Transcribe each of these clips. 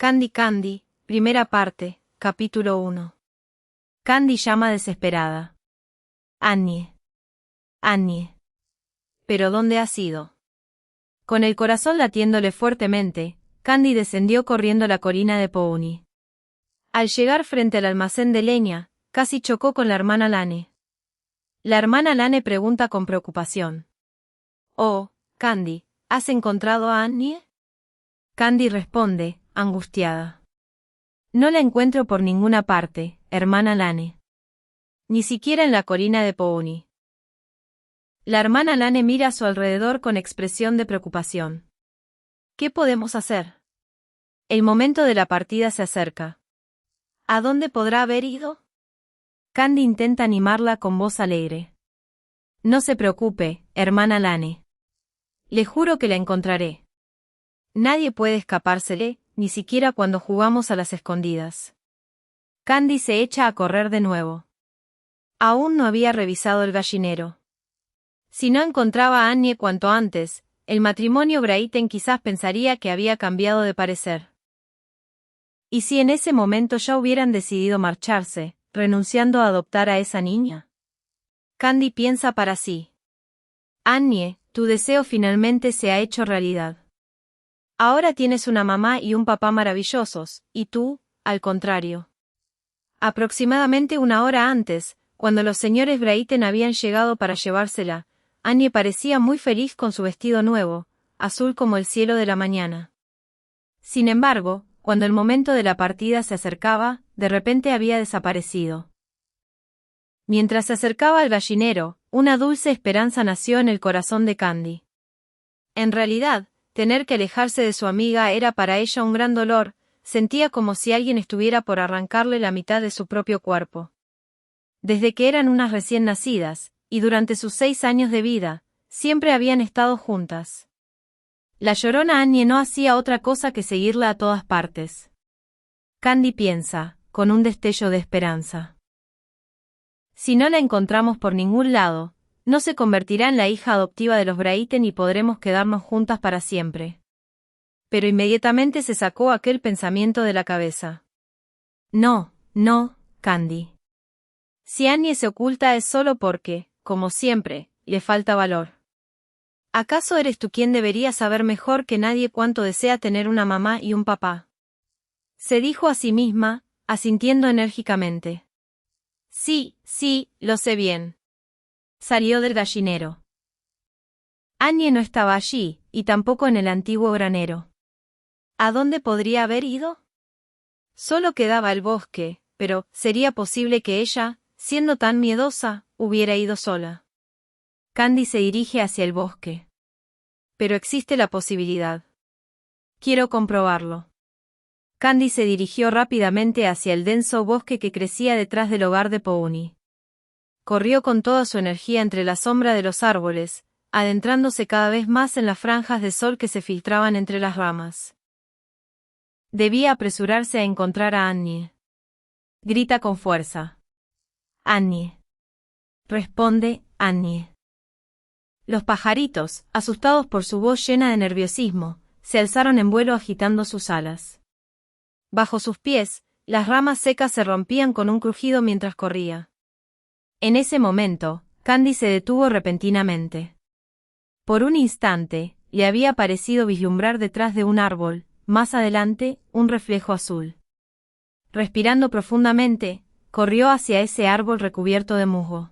Candy Candy, primera parte, capítulo 1. Candy llama desesperada. Annie. Annie. ¿Pero dónde has ido? Con el corazón latiéndole fuertemente, Candy descendió corriendo la colina de Pony. Al llegar frente al almacén de leña, casi chocó con la hermana Lane. La hermana Lane pregunta con preocupación. Oh, Candy, ¿has encontrado a Annie? Candy responde, angustiada. No la encuentro por ninguna parte, hermana Lane. Ni siquiera en la colina de Pony. La hermana Lane mira a su alrededor con expresión de preocupación. ¿Qué podemos hacer? El momento de la partida se acerca. ¿A dónde podrá haber ido? Candy intenta animarla con voz alegre. No se preocupe, hermana Lane. Le juro que la encontraré. Nadie puede escapársele, ni siquiera cuando jugamos a las escondidas. Candy se echa a correr de nuevo. Aún no había revisado el gallinero. Si no encontraba a Annie cuanto antes, el matrimonio Brayton quizás pensaría que había cambiado de parecer. ¿Y si en ese momento ya hubieran decidido marcharse, renunciando a adoptar a esa niña? Candy piensa para sí. Annie, tu deseo finalmente se ha hecho realidad. Ahora tienes una mamá y un papá maravillosos, y tú, al contrario. Aproximadamente una hora antes, cuando los señores Brayton habían llegado para llevársela, Annie parecía muy feliz con su vestido nuevo, azul como el cielo de la mañana. Sin embargo, cuando el momento de la partida se acercaba, de repente había desaparecido. Mientras se acercaba al gallinero, una dulce esperanza nació en el corazón de Candy. En realidad, tener que alejarse de su amiga era para ella un gran dolor, sentía como si alguien estuviera por arrancarle la mitad de su propio cuerpo. Desde que eran unas recién nacidas, y durante sus 6 años de vida, siempre habían estado juntas. La llorona Annie no hacía otra cosa que seguirla a todas partes. Candy piensa, con un destello de esperanza. Si no la encontramos por ningún lado, no se convertirá en la hija adoptiva de los Brayton y podremos quedarnos juntas para siempre. Pero inmediatamente se sacó aquel pensamiento de la cabeza. No, Candy. Si Annie se oculta es solo porque, como siempre, le falta valor. ¿Acaso eres tú quien debería saber mejor que nadie cuánto desea tener una mamá y un papá? Se dijo a sí misma, asintiendo enérgicamente. Sí, lo sé bien. Salió del gallinero. Annie no estaba allí, y tampoco en el antiguo granero. ¿A dónde podría haber ido? Solo quedaba el bosque, pero ¿sería posible que ella, siendo tan miedosa, hubiera ido sola? Candy se dirige hacia el bosque. Pero existe la posibilidad. Quiero comprobarlo. Candy se dirigió rápidamente hacia el denso bosque que crecía detrás del hogar de Pony. Corrió con toda su energía entre la sombra de los árboles, adentrándose cada vez más en las franjas de sol que se filtraban entre las ramas. Debía apresurarse a encontrar a Annie. Grita con fuerza. Annie. Responde, Annie. Los pajaritos, asustados por su voz llena de nerviosismo, se alzaron en vuelo agitando sus alas. Bajo sus pies, las ramas secas se rompían con un crujido mientras corría. En ese momento, Candy se detuvo repentinamente. Por un instante, le había parecido vislumbrar detrás de un árbol, más adelante, un reflejo azul. Respirando profundamente, corrió hacia ese árbol recubierto de musgo.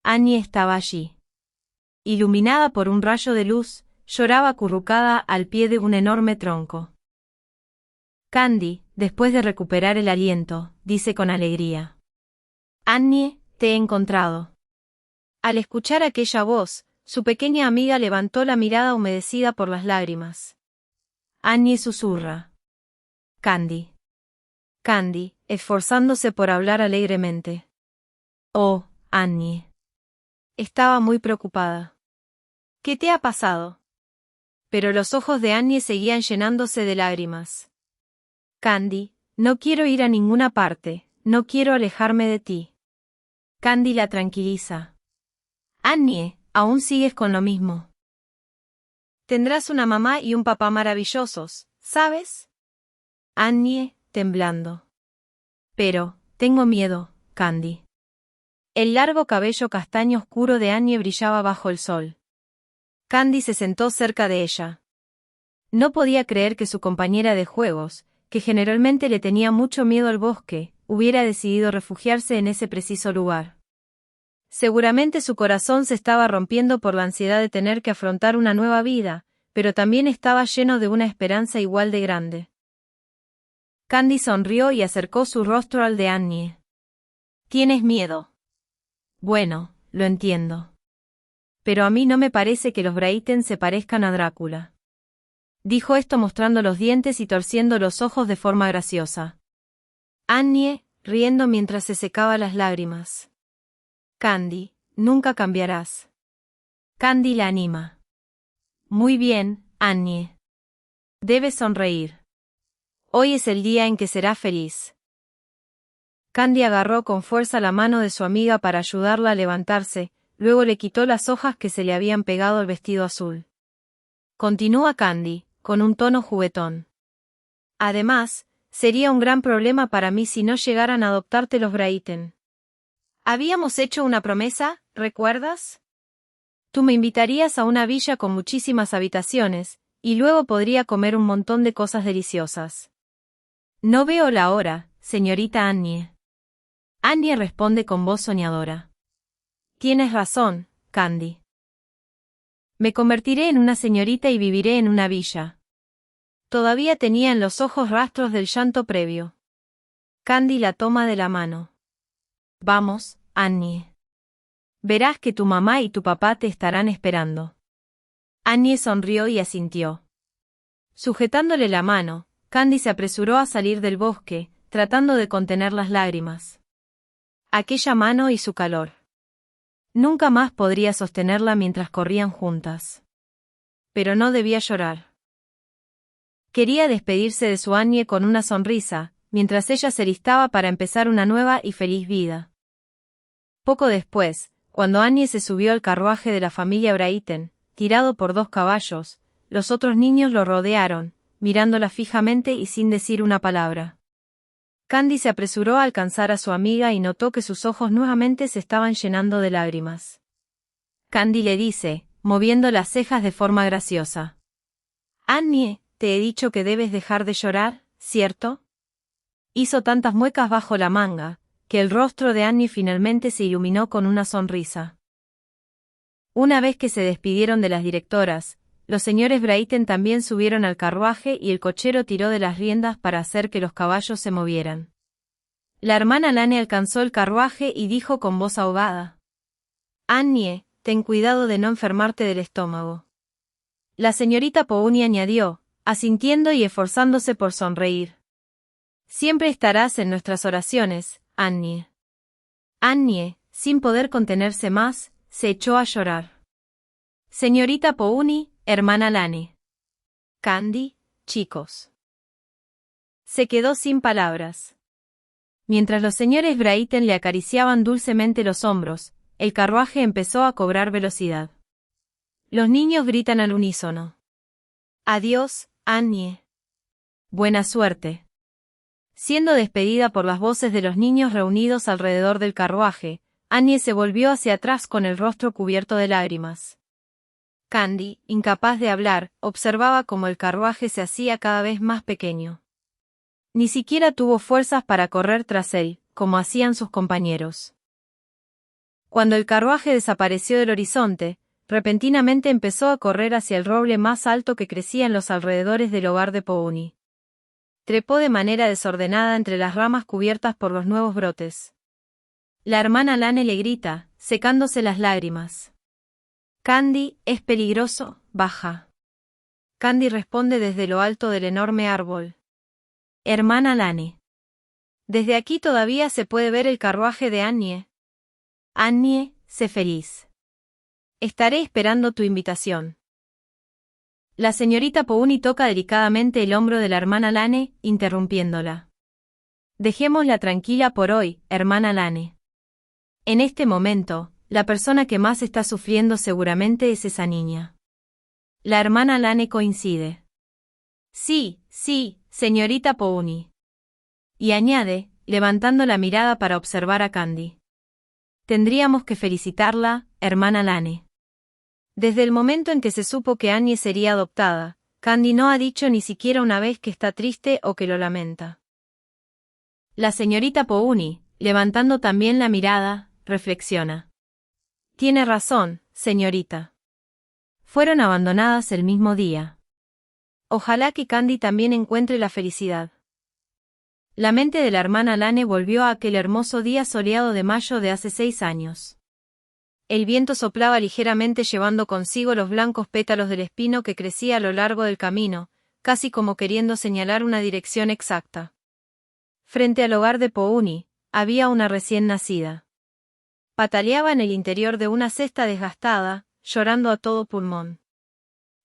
Annie estaba allí. Iluminada por un rayo de luz, lloraba acurrucada al pie de un enorme tronco. Candy, después de recuperar el aliento, dice con alegría. Annie, te he encontrado. Al escuchar aquella voz, su pequeña amiga levantó la mirada humedecida por las lágrimas. Annie susurra. Candy. Candy, esforzándose por hablar alegremente. Oh, Annie. Estaba muy preocupada. ¿Qué te ha pasado? Pero los ojos de Annie seguían llenándose de lágrimas. Candy, no quiero ir a ninguna parte, no quiero alejarme de ti. Candy la tranquiliza. Annie, aún sigues con lo mismo. Tendrás una mamá y un papá maravillosos, ¿sabes? Annie, temblando. Pero, tengo miedo, Candy. El largo cabello castaño oscuro de Annie brillaba bajo el sol. Candy se sentó cerca de ella. No podía creer que su compañera de juegos, que generalmente le tenía mucho miedo al bosque, hubiera decidido refugiarse en ese preciso lugar. Seguramente su corazón se estaba rompiendo por la ansiedad de tener que afrontar una nueva vida, pero también estaba lleno de una esperanza igual de grande. Candy sonrió y acercó su rostro al de Annie. ¿Tienes miedo? Bueno, lo entiendo. Pero a mí no me parece que los Brayton se parezcan a Drácula. Dijo esto mostrando los dientes y torciendo los ojos de forma graciosa. Annie, riendo mientras se secaba las lágrimas. Candy, nunca cambiarás. Candy la anima. Muy bien, Annie. Debes sonreír. Hoy es el día en que serás feliz. Candy agarró con fuerza la mano de su amiga para ayudarla a levantarse, luego le quitó las hojas que se le habían pegado al vestido azul. Continúa Candy, con un tono juguetón. Además, sería un gran problema para mí si no llegaran a adoptarte los Brayton. Habíamos hecho una promesa, ¿recuerdas? Tú me invitarías a una villa con muchísimas habitaciones, y luego podría comer un montón de cosas deliciosas. No veo la hora, señorita Annie. Annie responde con voz soñadora. Tienes razón, Candy. Me convertiré en una señorita y viviré en una villa. Todavía tenía en los ojos rastros del llanto previo. Candy la toma de la mano. Vamos, Annie. Verás que tu mamá y tu papá te estarán esperando. Annie sonrió y asintió. Sujetándole la mano, Candy se apresuró a salir del bosque, tratando de contener las lágrimas. Aquella mano y su calor. Nunca más podría sostenerla mientras corrían juntas. Pero no debía llorar. Quería despedirse de su Annie con una sonrisa, mientras ella se listaba para empezar una nueva y feliz vida. Poco después, cuando Annie se subió al carruaje de la familia Brayton, tirado por 2 caballos, los otros niños lo rodearon, mirándola fijamente y sin decir una palabra. Candy se apresuró a alcanzar a su amiga y notó que sus ojos nuevamente se estaban llenando de lágrimas. Candy le dice, moviendo las cejas de forma graciosa. Annie, te he dicho que debes dejar de llorar, ¿cierto? Hizo tantas muecas bajo la manga, que el rostro de Annie finalmente se iluminó con una sonrisa. Una vez que se despidieron de las directoras, los señores Brayton también subieron al carruaje y el cochero tiró de las riendas para hacer que los caballos se movieran. La hermana Lane alcanzó el carruaje y dijo con voz ahogada. Annie, ten cuidado de no enfermarte del estómago. La señorita Pouni añadió, asintiendo y esforzándose por sonreír. Siempre estarás en nuestras oraciones, Annie. Annie, sin poder contenerse más, se echó a llorar. Señorita Pouni, hermana Lane. Candy, chicos. Se quedó sin palabras. Mientras los señores Brayton le acariciaban dulcemente los hombros, el carruaje empezó a cobrar velocidad. Los niños gritan al unísono. Adiós, Annie. Buena suerte. Siendo despedida por las voces de los niños reunidos alrededor del carruaje, Annie se volvió hacia atrás con el rostro cubierto de lágrimas. Candy, incapaz de hablar, observaba cómo el carruaje se hacía cada vez más pequeño. Ni siquiera tuvo fuerzas para correr tras él, como hacían sus compañeros. Cuando el carruaje desapareció del horizonte, repentinamente empezó a correr hacia el roble más alto que crecía en los alrededores del hogar de Pouni. Trepó de manera desordenada entre las ramas cubiertas por los nuevos brotes. La hermana Lane le grita, secándose las lágrimas. Candy, es peligroso, baja. Candy responde desde lo alto del enorme árbol. Hermana Lane. Desde aquí todavía se puede ver el carruaje de Annie. Annie, sé feliz. Estaré esperando tu invitación. La señorita Pouni toca delicadamente el hombro de la hermana Lane, interrumpiéndola. Dejémosla tranquila por hoy, hermana Lane. En este momento, la persona que más está sufriendo seguramente es esa niña. La hermana Lane coincide. Sí, señorita Pouni. Y añade, levantando la mirada para observar a Candy. Tendríamos que felicitarla, hermana Lane. Desde el momento en que se supo que Annie sería adoptada, Candy no ha dicho ni siquiera una vez que está triste o que lo lamenta. La señorita Pouni, levantando también la mirada, reflexiona. Tiene razón, señorita. Fueron abandonadas el mismo día. Ojalá que Candy también encuentre la felicidad. La mente de la hermana Lane volvió a aquel hermoso día soleado de mayo de hace 6 años. El viento soplaba ligeramente llevando consigo los blancos pétalos del espino que crecía a lo largo del camino, casi como queriendo señalar una dirección exacta. Frente al hogar de Pouni, había una recién nacida. Pataleaba en el interior de una cesta desgastada, llorando a todo pulmón.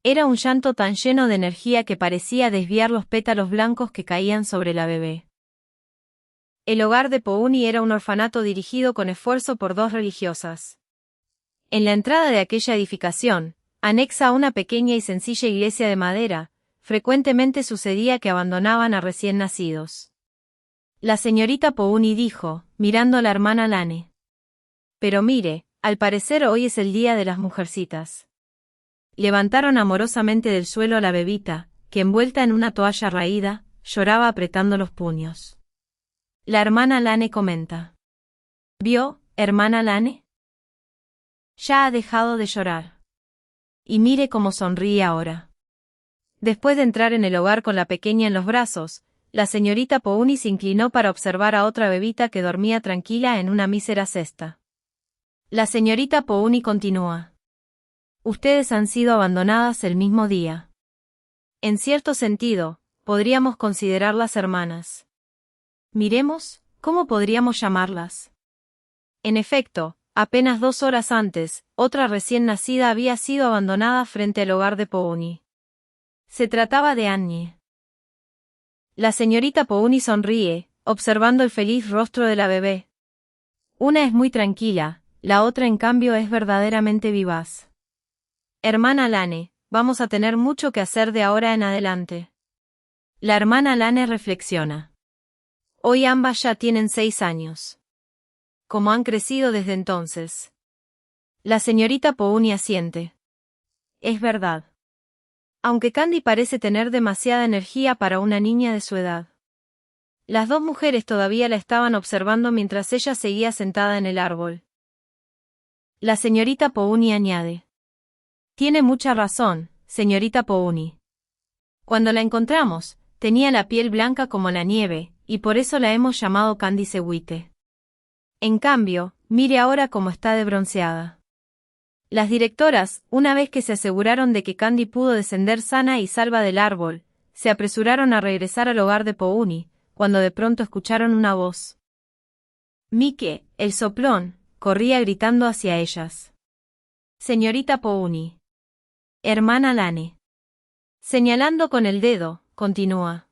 Era un llanto tan lleno de energía que parecía desviar los pétalos blancos que caían sobre la bebé. El hogar de Pouni era un orfanato dirigido con esfuerzo por 2 religiosas. En la entrada de aquella edificación, anexa a una pequeña y sencilla iglesia de madera, frecuentemente sucedía que abandonaban a recién nacidos. La señorita Pouni dijo, mirando a la hermana Lane. Pero mire, al parecer hoy es el día de las mujercitas. Levantaron amorosamente del suelo a la bebita, que envuelta en una toalla raída, lloraba apretando los puños. La hermana Lane comenta. ¿Vio, hermana Lane? Ya ha dejado de llorar. Y mire cómo sonríe ahora. Después de entrar en el hogar con la pequeña en los brazos, la señorita Pouni se inclinó para observar a otra bebita que dormía tranquila en una mísera cesta. La señorita Pouni continúa. Ustedes han sido abandonadas el mismo día. En cierto sentido, podríamos considerarlas hermanas. Miremos, ¿cómo podríamos llamarlas? En efecto, apenas 2 horas antes, otra recién nacida había sido abandonada frente al hogar de Pouni. Se trataba de Annie. La señorita Pouni sonríe, observando el feliz rostro de la bebé. Una es muy tranquila, la otra en cambio es verdaderamente vivaz. Hermana Lane, vamos a tener mucho que hacer de ahora en adelante. La hermana Lane reflexiona. Hoy ambas ya tienen 6 años. ¿Cómo han crecido desde entonces? La señorita Pouni asiente. Es verdad. Aunque Candy parece tener demasiada energía para una niña de su edad. Las 2 mujeres todavía la estaban observando mientras ella seguía sentada en el árbol. La señorita Pouni añade. Tiene mucha razón, señorita Pouni. Cuando la encontramos, tenía la piel blanca como la nieve, y por eso la hemos llamado Candy Sewite. En cambio, mire ahora cómo está de bronceada. Las directoras, una vez que se aseguraron de que Candy pudo descender sana y salva del árbol, se apresuraron a regresar al hogar de Pouni, cuando de pronto escucharon una voz. Mike, el soplón, corría gritando hacia ellas. Señorita Pouni. Hermana Lane. Señalando con el dedo, continúa.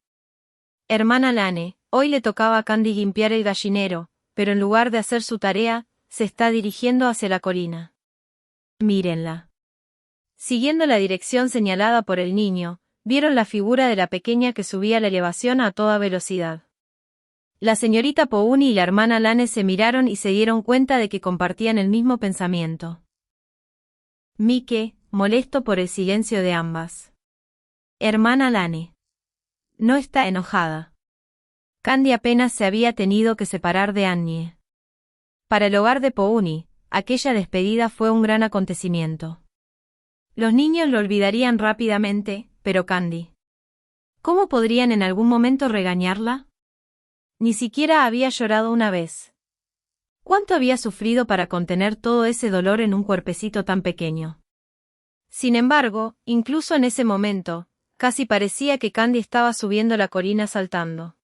Hermana Lane, hoy le tocaba a Candy limpiar el gallinero, pero en lugar de hacer su tarea, se está dirigiendo hacia la colina. Mírenla. Siguiendo la dirección señalada por el niño, vieron la figura de la pequeña que subía la elevación a toda velocidad. La señorita Pouni y la hermana Lane se miraron y se dieron cuenta de que compartían el mismo pensamiento. Mike, molesto por el silencio de ambas. Hermana Lane. No está enojada. Candy apenas se había tenido que separar de Annie. Para el hogar de Pouni, aquella despedida fue un gran acontecimiento. Los niños lo olvidarían rápidamente, pero Candy. ¿Cómo podrían en algún momento regañarla? Ni siquiera había llorado una vez. ¿Cuánto había sufrido para contener todo ese dolor en un cuerpecito tan pequeño? Sin embargo, incluso en ese momento, casi parecía que Candy estaba subiendo la colina saltando.